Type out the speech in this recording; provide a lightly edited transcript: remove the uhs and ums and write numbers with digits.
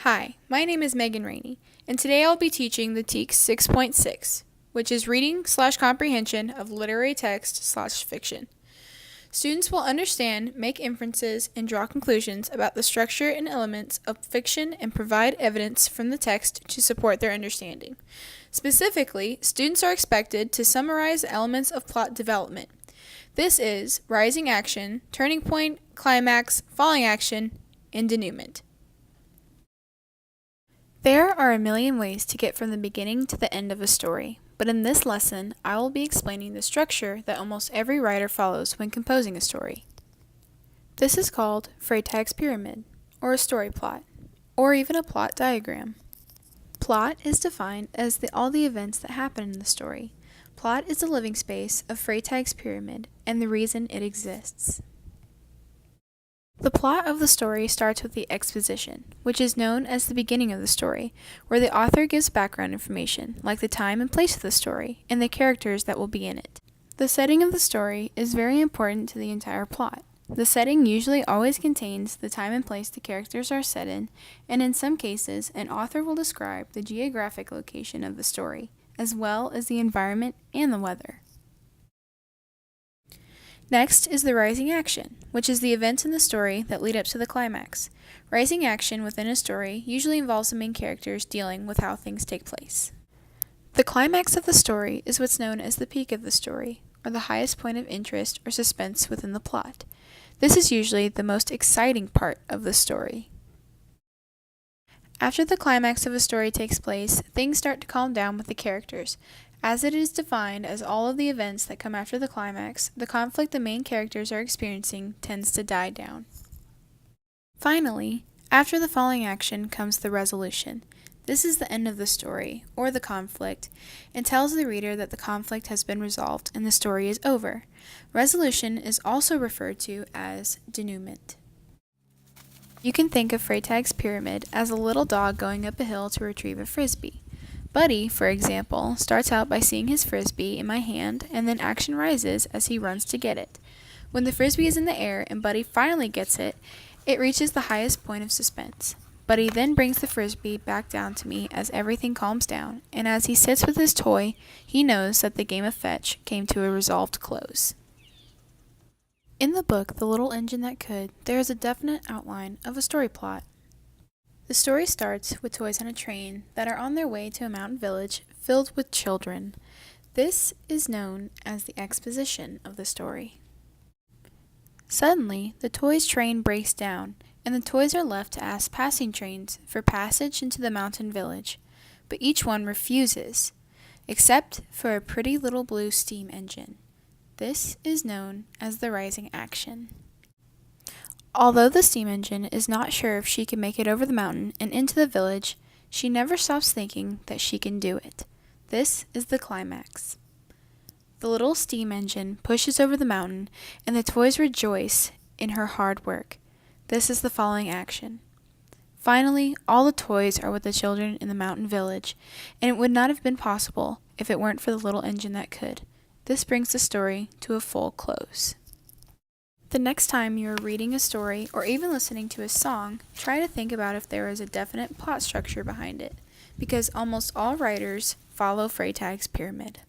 Hi, my name is Megan Rainey, and today I'll be teaching the TEKS 6.6, which is Reading/Comprehension of Literary Text/Fiction. Students will understand, make inferences, and draw conclusions about the structure and elements of fiction and provide evidence from the text to support their understanding. Specifically, students are expected to summarize the elements of plot development. This is rising action, turning point, climax, falling action, and denouement. There are a million ways to get from the beginning to the end of a story, but in this lesson, I will be explaining the structure that almost every writer follows when composing a story. This is called Freytag's pyramid, or a story plot, or even a plot diagram. Plot is defined as all the events that happen in the story. Plot is the living space of Freytag's pyramid and the reason it exists. The plot of the story starts with the exposition, which is known as the beginning of the story, where the author gives background information, like the time and place of the story, and the characters that will be in it. The setting of the story is very important to the entire plot. The setting usually always contains the time and place the characters are set in, and in some cases, an author will describe the geographic location of the story, as well as the environment and the weather. Next is the rising action, which is the events in the story that lead up to the climax. Rising action within a story usually involves the main characters dealing with how things take place. The climax of the story is what's known as the peak of the story, or the highest point of interest or suspense within the plot. This is usually the most exciting part of the story. After the climax of a story takes place, things start to calm down with the characters. As it is defined as all of the events that come after the climax, the conflict the main characters are experiencing tends to die down. Finally, after the falling action comes the resolution. This is the end of the story, or the conflict, and tells the reader that the conflict has been resolved and the story is over. Resolution is also referred to as denouement. You can think of Freytag's pyramid as a little dog going up a hill to retrieve a frisbee. Buddy, for example, starts out by seeing his frisbee in my hand, and then action rises as he runs to get it. When the frisbee is in the air and Buddy finally gets it, it reaches the highest point of suspense. Buddy then brings the frisbee back down to me as everything calms down, and as he sits with his toy, he knows that the game of fetch came to a resolved close. In the book, The Little Engine That Could, there is a definite outline of a story plot. The story starts with toys on a train that are on their way to a mountain village filled with children. This is known as the exposition of the story. Suddenly, the toys' train breaks down, and the toys are left to ask passing trains for passage into the mountain village, but each one refuses, except for a pretty little blue steam engine. This is known as the rising action. Although the steam engine is not sure if she can make it over the mountain and into the village, she never stops thinking that she can do it. This is the climax. The little steam engine pushes over the mountain, and the toys rejoice in her hard work. This is the falling action. Finally, all the toys are with the children in the mountain village, and it would not have been possible if it weren't for the little engine that could. This brings the story to a full close. The next time you are reading a story or even listening to a song, try to think about if there is a definite plot structure behind it, because almost all writers follow Freytag's pyramid.